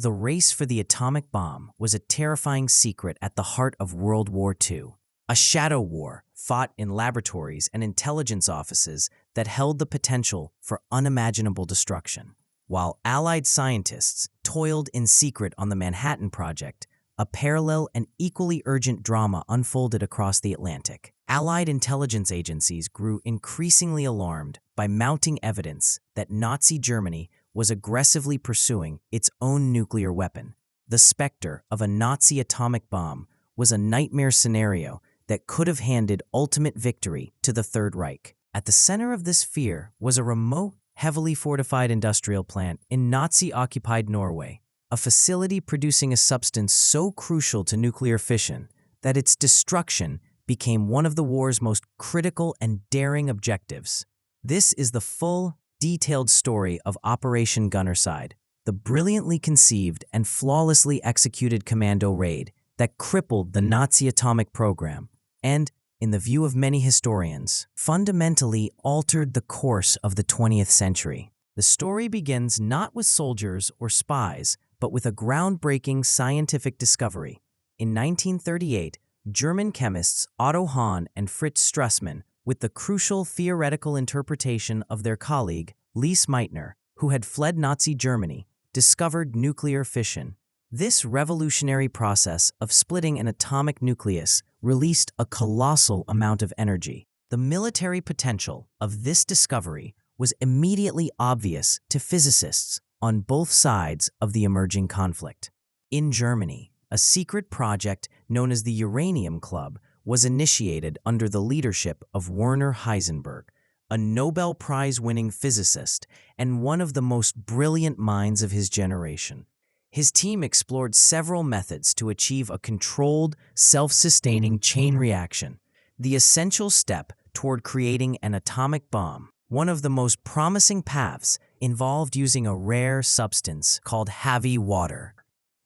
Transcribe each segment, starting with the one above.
The race for the atomic bomb was a terrifying secret at the heart of World War II, a shadow war fought in laboratories and intelligence offices that held the potential for unimaginable destruction. While Allied scientists toiled in secret on the Manhattan Project, a parallel and equally urgent drama unfolded across the Atlantic. Allied intelligence agencies grew increasingly alarmed by mounting evidence that Nazi Germany was aggressively pursuing its own nuclear weapon. The specter of a Nazi atomic bomb was a nightmare scenario that could have handed ultimate victory to the Third Reich. At the center of this fear was a remote, heavily fortified industrial plant in Nazi-occupied Norway, a facility producing a substance so crucial to nuclear fission that its destruction became one of the war's most critical and daring objectives. This is the full, detailed story of Operation Gunnerside, the brilliantly conceived and flawlessly executed commando raid that crippled the Nazi atomic program and, in the view of many historians, fundamentally altered the course of the 20th century. The story begins not with soldiers or spies, but with a groundbreaking scientific discovery. In 1938, German chemists Otto Hahn and Fritz Strassmann, with the crucial theoretical interpretation of their colleague, Lise Meitner, who had fled Nazi Germany, discovered nuclear fission. This revolutionary process of splitting an atomic nucleus released a colossal amount of energy. The military potential of this discovery was immediately obvious to physicists on both sides of the emerging conflict. In Germany, a secret project known as the Uranium Club was initiated under the leadership of Werner Heisenberg, a Nobel Prize-winning physicist and one of the most brilliant minds of his generation. His team explored several methods to achieve a controlled, self-sustaining chain reaction, the essential step toward creating an atomic bomb. One of the most promising paths involved using a rare substance called heavy water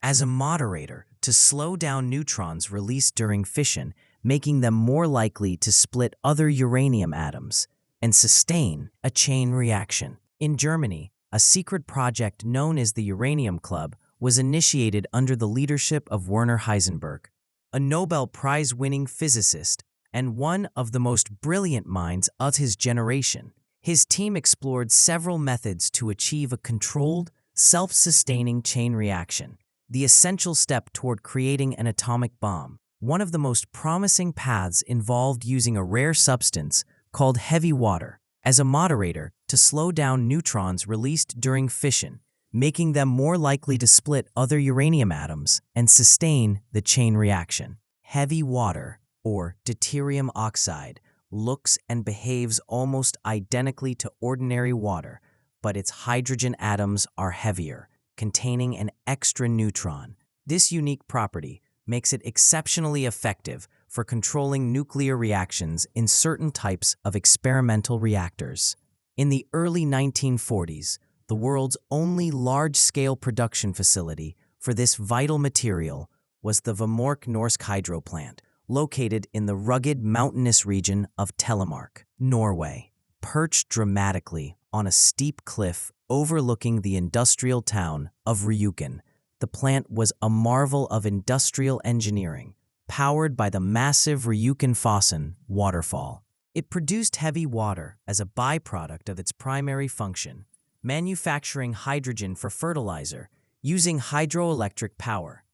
as a moderator to slow down neutrons released during fission, making them more likely to split other uranium atoms and sustain a chain reaction. In Germany, a secret project known as the Uranium Club was initiated under the leadership of Werner Heisenberg, a Nobel Prize-winning physicist and one of the most brilliant minds of his generation. His team explored several methods to achieve a controlled, self-sustaining chain reaction, the essential step toward creating an atomic bomb. One of the most promising paths involved using a rare substance called heavy water as a moderator to slow down neutrons released during fission, making them more likely to split other uranium atoms and sustain the chain reaction. Heavy water, or deuterium oxide, looks and behaves almost identically to ordinary water, but its hydrogen atoms are heavier, containing an extra neutron. This unique property makes it exceptionally effective for controlling nuclear reactions in certain types of experimental reactors. In the early 1940s, the world's only large-scale production facility for this vital material was the Vemork Norsk hydro plant, located in the rugged mountainous region of Telemark, Norway. Perched dramatically on a steep cliff overlooking the industrial town of Ryukin, the plant was a marvel of industrial engineering, powered by the massive Ryukin-Fossen waterfall. It produced heavy water as a byproduct of its primary function, manufacturing hydrogen for fertilizer using hydroelectric power.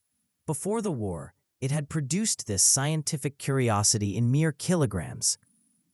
Before the war, it had produced this scientific curiosity in mere kilograms,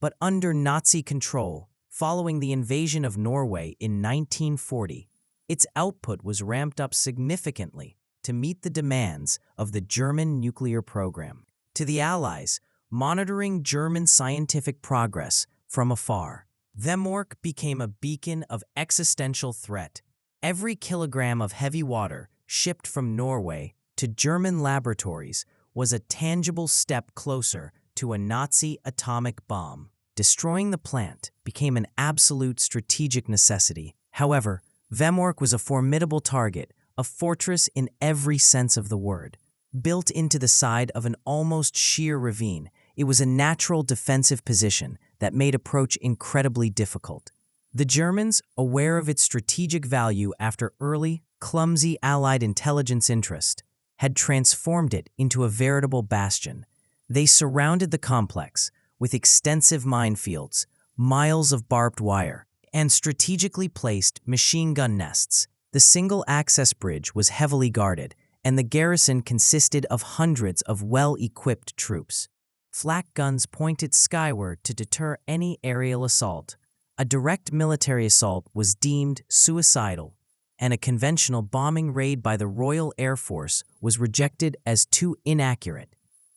but under Nazi control, following the invasion of Norway in 1940, its output was ramped up significantly to meet the demands of the German nuclear program. To the Allies, monitoring German scientific progress from afar, Vemork became a beacon of existential threat. Every kilogram of heavy water shipped from Norway to German laboratories was a tangible step closer to a Nazi atomic bomb. Destroying the plant became an absolute strategic necessity. However, Vemork was a formidable target, a fortress in every sense of the word. Built into the side of an almost sheer ravine, it was a natural defensive position that made approach incredibly difficult. The Germans, aware of its strategic value after early, clumsy Allied intelligence interest had transformed it into a veritable bastion. They surrounded the complex with extensive minefields, miles of barbed wire, and strategically placed machine gun nests. The single-access bridge was heavily guarded, and the garrison consisted of hundreds of well-equipped troops. Flak guns pointed skyward to deter any aerial assault. A direct military assault was deemed suicidal, and a conventional bombing raid by the Royal Air Force was rejected as too inaccurate.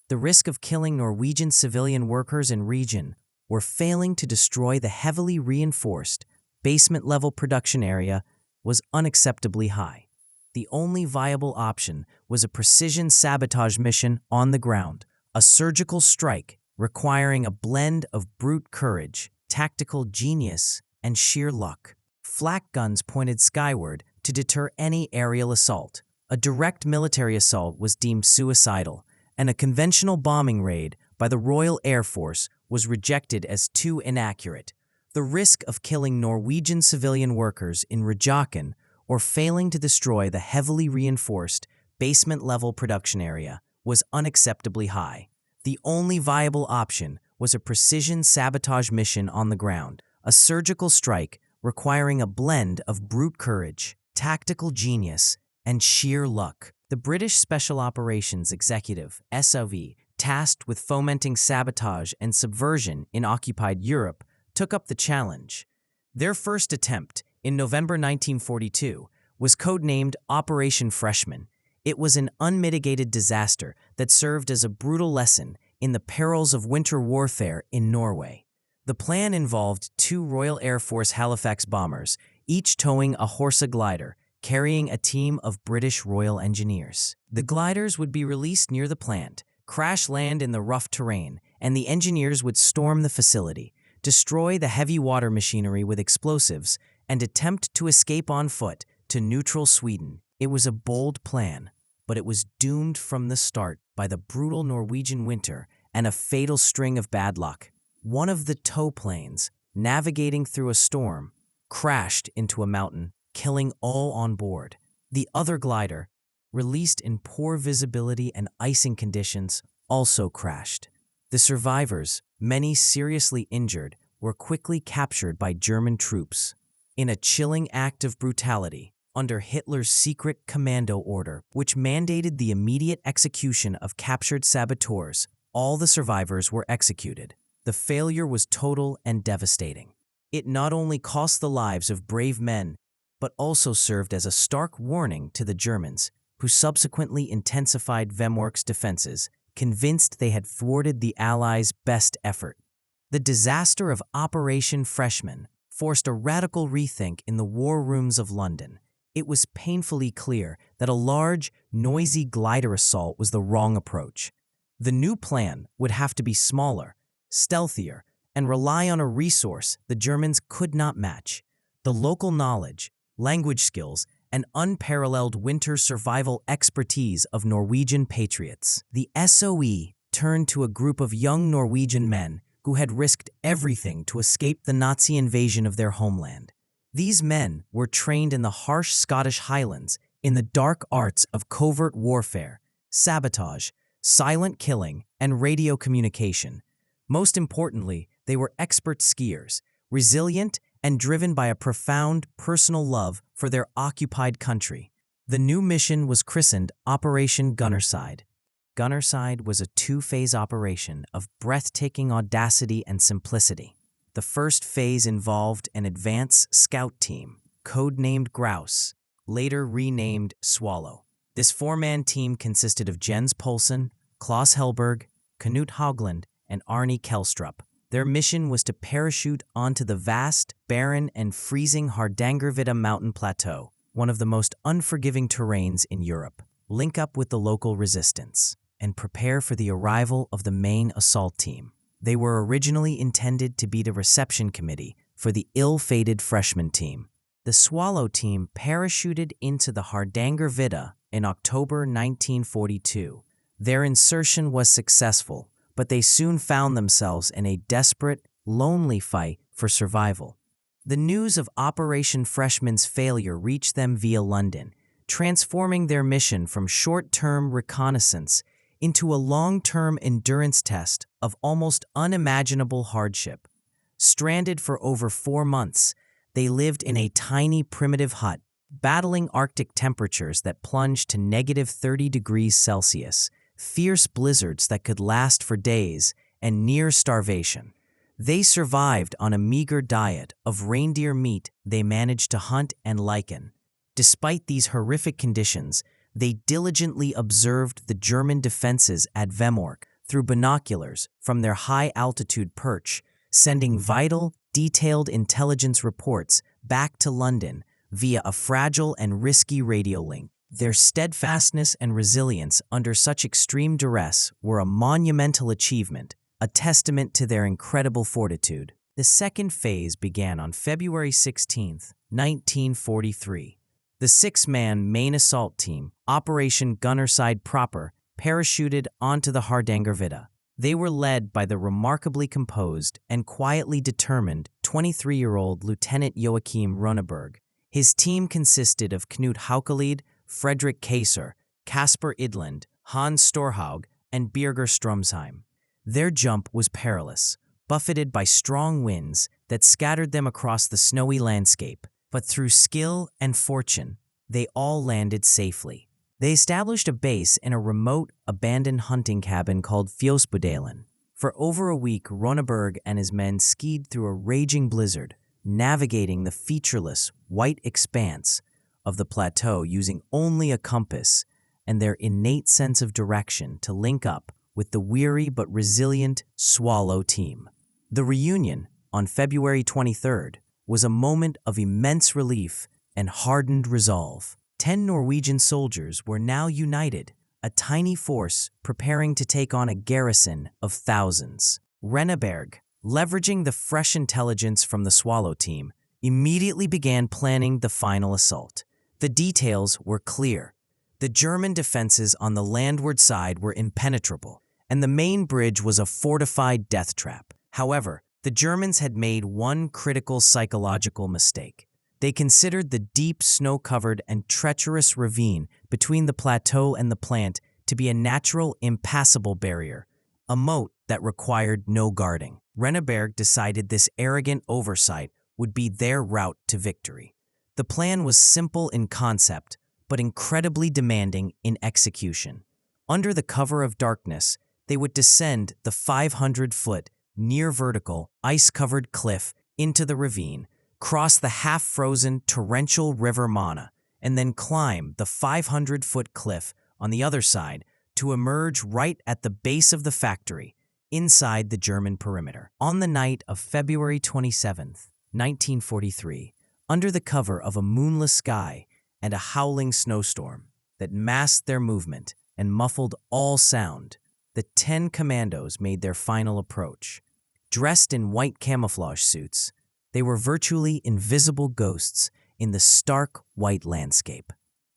The risk of killing Norwegian civilian workers in region or failing to destroy the heavily reinforced basement-level production area was unacceptably high. The only viable option was a precision sabotage mission on the ground, a surgical strike requiring a blend of brute courage, tactical genius, and sheer luck. Flak guns pointed skyward to deter any aerial assault. A direct military assault was deemed suicidal, and a conventional bombing raid by the Royal Air Force was rejected as too inaccurate. The risk of killing Norwegian civilian workers in Rjukan or failing to destroy the heavily reinforced basement-level production area was unacceptably high. The only viable option was a precision sabotage mission on the ground, a surgical strike requiring a blend of brute courage, tactical genius, and sheer luck. The British Special Operations Executive, SOE, tasked with fomenting sabotage and subversion in occupied Europe, took up the challenge. Their first attempt, in November 1942, was codenamed Operation Freshman. It was an unmitigated disaster that served as a brutal lesson in the perils of winter warfare in Norway. The plan involved 2 Royal Air Force Halifax bombers, each towing a Horsa glider, carrying a team of British Royal Engineers. The gliders would be released near the plant, crash land in the rough terrain, and the engineers would storm the facility, destroy the heavy water machinery with explosives, and attempt to escape on foot to neutral Sweden. It was a bold plan, but it was doomed from the start by the brutal Norwegian winter and a fatal string of bad luck. One of the tow planes, navigating through a storm, crashed into a mountain, killing all on board. The other glider, released in poor visibility and icing conditions, also crashed. The survivors, many seriously injured, were quickly captured by German troops. In a chilling act of brutality, under Hitler's secret commando order, which mandated the immediate execution of captured saboteurs, all the survivors were executed. The failure was total and devastating. It not only cost the lives of brave men, but also served as a stark warning to the Germans, who subsequently intensified Vemork's defenses, convinced they had thwarted the Allies' best effort. The disaster of Operation Freshman forced a radical rethink in the war rooms of London. It was painfully clear that a large, noisy glider assault was the wrong approach. The new plan would have to be smaller, stealthier, and rely on a resource the Germans could not match: the local knowledge, language skills, and unparalleled winter survival expertise of Norwegian patriots. The SOE turned to a group of young Norwegian men who had risked everything to escape the Nazi invasion of their homeland. These men were trained in the harsh Scottish Highlands in the dark arts of covert warfare, sabotage, silent killing, and radio communication. Most importantly, they were expert skiers, resilient and driven by a profound personal love for their occupied country. The new mission was christened Operation Gunnerside. Gunnerside was a 2-phase operation of breathtaking audacity and simplicity. The first phase involved an advance scout team, codenamed Grouse, later renamed Swallow. This 4-man team consisted of Jens Poulsen, Klaus Helberg, Knut Haugland, and Arne Kelstrup. Their mission was to parachute onto the vast, barren, and freezing Hardangervidda mountain plateau, one of the most unforgiving terrains in Europe, link up with the local resistance, and prepare for the arrival of the main assault team. They were originally intended to be the reception committee for the ill-fated freshman team. The Swallow team parachuted into the Hardangervidda in October 1942. Their insertion was successful, but they soon found themselves in a desperate, lonely fight for survival. The news of Operation Freshman's failure reached them via London, transforming their mission from short-term reconnaissance into a long-term endurance test of almost unimaginable hardship. Stranded for over 4 months, they lived in a tiny primitive hut, battling Arctic temperatures that plunged to -30 degrees Celsius, fierce blizzards that could last for days, and near starvation. They survived on a meager diet of reindeer meat they managed to hunt and lichen. Despite these horrific conditions, they diligently observed the German defenses at Vemork through binoculars from their high-altitude perch, sending vital, detailed intelligence reports back to London via a fragile and risky radio link. Their steadfastness and resilience under such extreme duress were a monumental achievement, a testament to their incredible fortitude. The second phase began on February 16, 1943. The 6-man main assault team, Operation Gunnerside proper, parachuted onto the Hardangervidda. They were led by the remarkably composed and quietly determined 23-year-old Lieutenant Joachim Runeberg. His team consisted of Knut Haukelid, Frederick Kaiser, Caspar Idland, Hans Storhaug, and Birger Stromsheim. Their jump was perilous, buffeted by strong winds that scattered them across the snowy landscape. But through skill and fortune, they all landed safely. They established a base in a remote, abandoned hunting cabin called Fjosbudalen. For over a week, Runeberg and his men skied through a raging blizzard, navigating the featureless, white expanse of the plateau using only a compass and their innate sense of direction to link up with the weary but resilient Swallow team. The reunion, on February 23rd, was a moment of immense relief and hardened resolve. 10 Norwegian soldiers were now united, a tiny force preparing to take on a garrison of thousands. Runeberg, leveraging the fresh intelligence from the Swallow team, immediately began planning the final assault. The details were clear. The German defenses on the landward side were impenetrable, and the main bridge was a fortified death trap. However, the Germans had made one critical psychological mistake. They considered the deep, snow-covered and treacherous ravine between the plateau and the plant to be a natural, impassable barrier, a moat that required no guarding. Runeberg decided this arrogant oversight would be their route to victory. The plan was simple in concept, but incredibly demanding in execution. Under the cover of darkness, they would descend the 500-foot, near-vertical, ice-covered cliff into the ravine, cross the half-frozen torrential river Mana, and then climb the 500-foot cliff on the other side to emerge right at the base of the factory, inside the German perimeter. On the night of February 27, 1943, under the cover of a moonless sky and a howling snowstorm that masked their movement and muffled all sound, the 10 commandos made their final approach. Dressed in white camouflage suits, they were virtually invisible ghosts in the stark white landscape.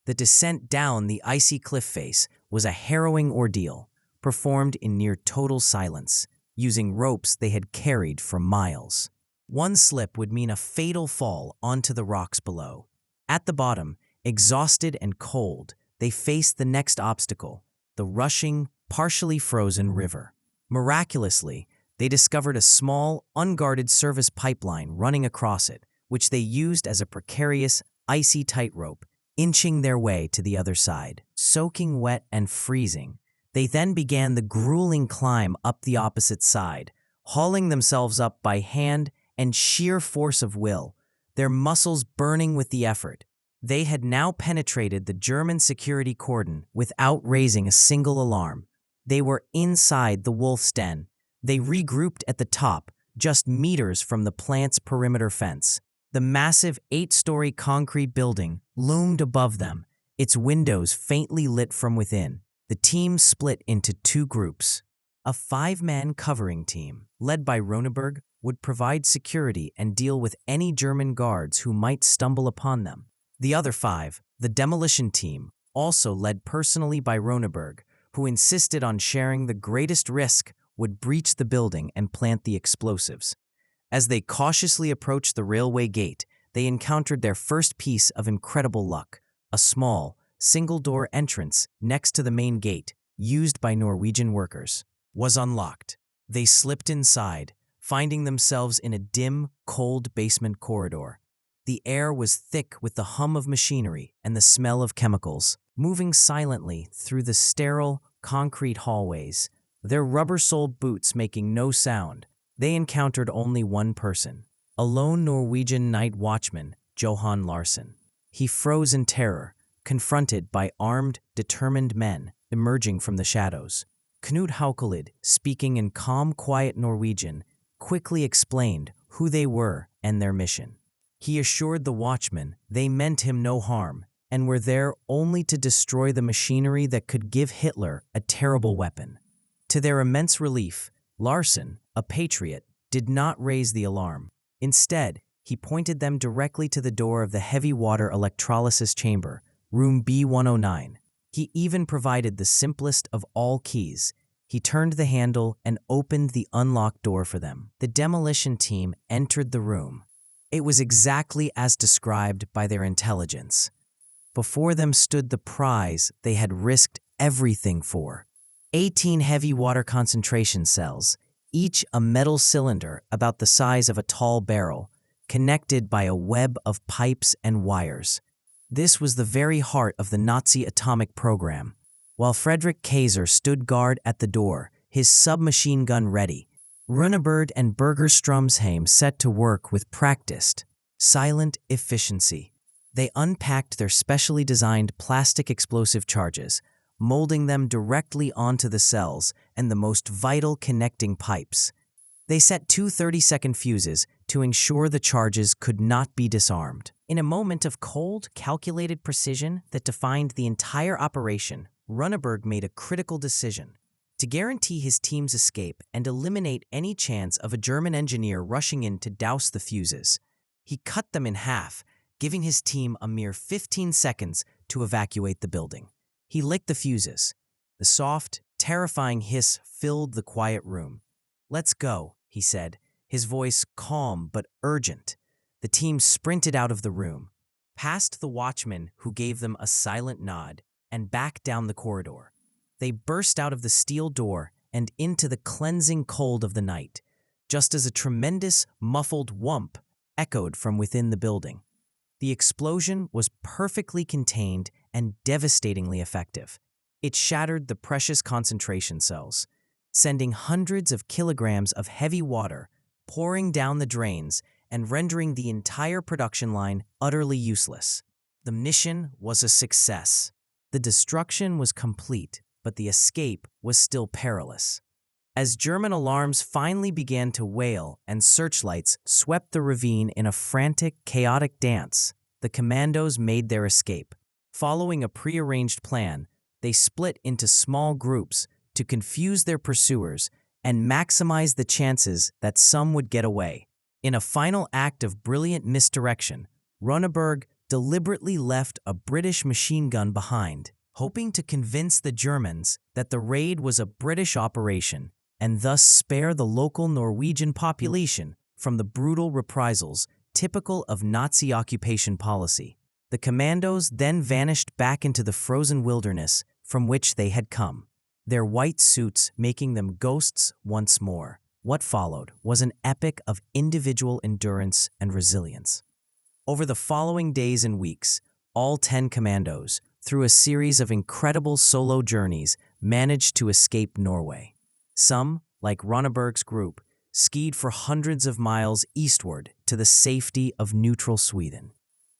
The descent down the icy cliff face was a harrowing ordeal, performed in near total silence, using ropes they had carried for miles. One slip would mean a fatal fall onto the rocks below. At the bottom, exhausted and cold, they faced the next obstacle, the rushing, partially frozen river. Miraculously, they discovered a small, unguarded service pipeline running across it, which they used as a precarious, icy tightrope, inching their way to the other side. Soaking wet and freezing, they then began the grueling climb up the opposite side, hauling themselves up by hand and sheer force of will, their muscles burning with the effort. They had now penetrated the German security cordon without raising a single alarm. They were inside the wolf's den. They regrouped at the top, just meters from the plant's perimeter fence. The massive 8-story concrete building loomed above them, its windows faintly lit from within. The team split into 2 groups. A 5-man covering team, led by Runeberg, would provide security and deal with any German guards who might stumble upon them. The other 5, the demolition team, also led personally by Runeberg, who insisted on sharing the greatest risk, would breach the building and plant the explosives. As they cautiously approached the railway gate, they encountered their first piece of incredible luck, a small, single-door entrance next to the main gate, used by Norwegian workers, was unlocked. They slipped inside, finding themselves in a dim, cold basement corridor. The air was thick with the hum of machinery and the smell of chemicals. Moving silently through the sterile, concrete hallways, their rubber-soled boots making no sound, they encountered only one person, a lone Norwegian night watchman, Johan Larsen. He froze in terror, confronted by armed, determined men emerging from the shadows. Knut Haukelid, speaking in calm, quiet Norwegian, quickly explained who they were and their mission. He assured the watchmen they meant him no harm and were there only to destroy the machinery that could give Hitler a terrible weapon. To their immense relief, Larsen, a patriot, did not raise the alarm. Instead, he pointed them directly to the door of the heavy water electrolysis chamber, room B109. He even provided the simplest of all keys. He turned the handle and opened the unlocked door for them. The demolition team entered the room. It was exactly as described by their intelligence. Before them stood the prize they had risked everything for. 18 heavy water concentration cells, each a metal cylinder about the size of a tall barrel, connected by a web of pipes and wires. This was the very heart of the Nazi atomic program. While Frederick Kaiser stood guard at the door, his submachine gun ready, Runeberg and Berger-Stromsheim set to work with practiced, silent efficiency. They unpacked their specially designed plastic explosive charges, molding them directly onto the cells and the most vital connecting pipes. They set two 30-second fuses to ensure the charges could not be disarmed. In a moment of cold, calculated precision that defined the entire operation, Runeberg made a critical decision. To guarantee his team's escape and eliminate any chance of a German engineer rushing in to douse the fuses, he cut them in half, giving his team a mere 15 seconds to evacuate the building. He licked the fuses. The soft, terrifying hiss filled the quiet room. "Let's go," he said, his voice calm but urgent. The team sprinted out of the room, past the watchman who gave them a silent nod, and back down the corridor. They burst out of the steel door and into the cleansing cold of the night, just as a tremendous, muffled whump echoed from within the building. The explosion was perfectly contained and devastatingly effective. It shattered the precious concentration cells, sending hundreds of kilograms of heavy water pouring down the drains and rendering the entire production line utterly useless. The mission was a success. The destruction was complete, but the escape was still perilous. As German alarms finally began to wail and searchlights swept the ravine in a frantic, chaotic dance, the commandos made their escape. Following a prearranged plan, they split into small groups to confuse their pursuers and maximize the chances that some would get away. In a final act of brilliant misdirection, Runeberg deliberately left a British machine gun behind, hoping to convince the Germans that the raid was a British operation and thus spare the local Norwegian population from the brutal reprisals typical of Nazi occupation policy. The commandos then vanished back into the frozen wilderness from which they had come, their white suits making them ghosts once more. What followed was an epic of individual endurance and resilience. Over the following days and weeks, all 10 commandos, through a series of incredible solo journeys, managed to escape Norway. Some, like Runeberg's group, skied for hundreds of miles eastward to the safety of neutral Sweden.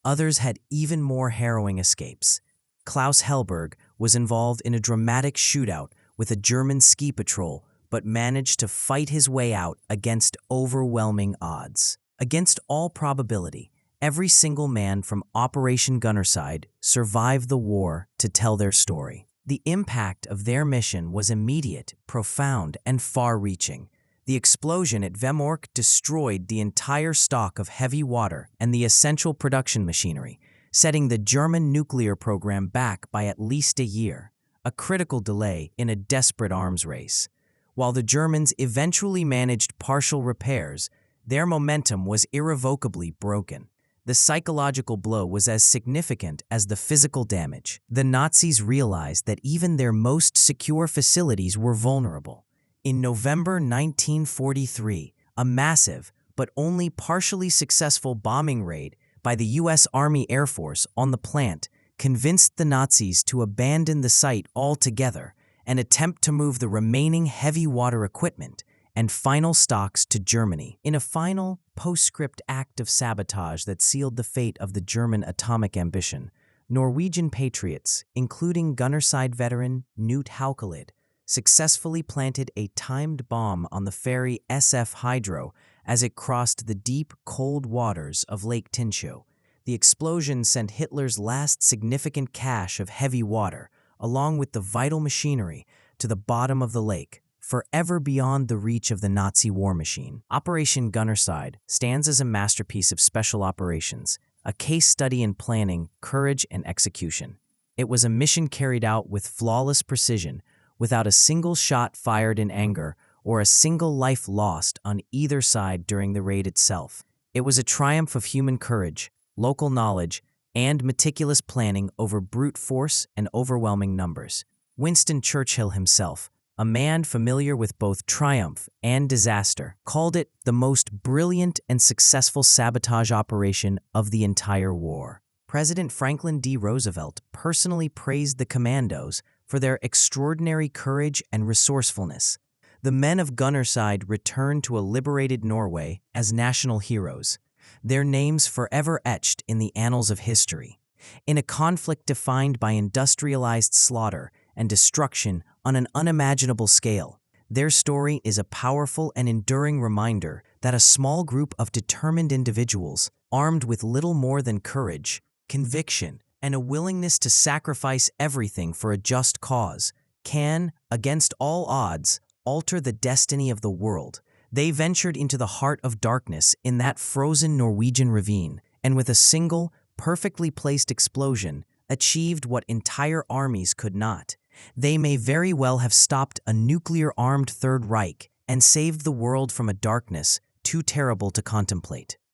Others had even more harrowing escapes. Klaus Hellberg was involved in a dramatic shootout with a German ski patrol, but managed to fight his way out against overwhelming odds. Against all probability, every single man from Operation Gunnerside survived the war to tell their story. The impact of their mission was immediate, profound, and far-reaching. The explosion at Vemork destroyed the entire stock of heavy water and the essential production machinery, setting the German nuclear program back by at least a year, a critical delay in a desperate arms race. While the Germans eventually managed partial repairs, their momentum was irrevocably broken. the psychological blow was as significant as the physical damage. The Nazis realized that even their most secure facilities were vulnerable. In November 1943, a massive, but only partially successful bombing raid by the U.S. Army Air Force on the plant convinced the Nazis to abandon the site altogether and attempt to move the remaining heavy water equipment and final stocks to Germany. In a final, postscript act of sabotage that sealed the fate of the German atomic ambition, Norwegian patriots, including Gunnerside veteran Knut Haukelid, successfully planted a timed bomb on the ferry SF Hydro as it crossed the deep, cold waters of Lake Tinchau. The explosion sent Hitler's last significant cache of heavy water, along with the vital machinery, to the bottom of the lake, forever beyond the reach of the Nazi war machine. Operation Gunnerside stands as a masterpiece of special operations, a case study in planning, courage, and execution. It was a mission carried out with flawless precision, without a single shot fired in anger or a single life lost on either side during the raid itself. It was a triumph of human courage, local knowledge, and meticulous planning over brute force and overwhelming numbers. Winston Churchill himself, a man familiar with both triumph and disaster, called it the most brilliant and successful sabotage operation of the entire war. President Franklin D. Roosevelt personally praised the commandos for their extraordinary courage and resourcefulness. The men of Gunnerside returned to a liberated Norway as national heroes, their names forever etched in the annals of history. In a conflict defined by industrialized slaughter and destruction on an unimaginable scale, their story is a powerful and enduring reminder that a small group of determined individuals, armed with little more than courage, conviction, and a willingness to sacrifice everything for a just cause, can, against all odds, alter the destiny of the world. They ventured into the heart of darkness in that frozen Norwegian ravine, and with a single, perfectly placed explosion, achieved what entire armies could not. They may very well have stopped a nuclear-armed Third Reich and saved the world from a darkness too terrible to contemplate.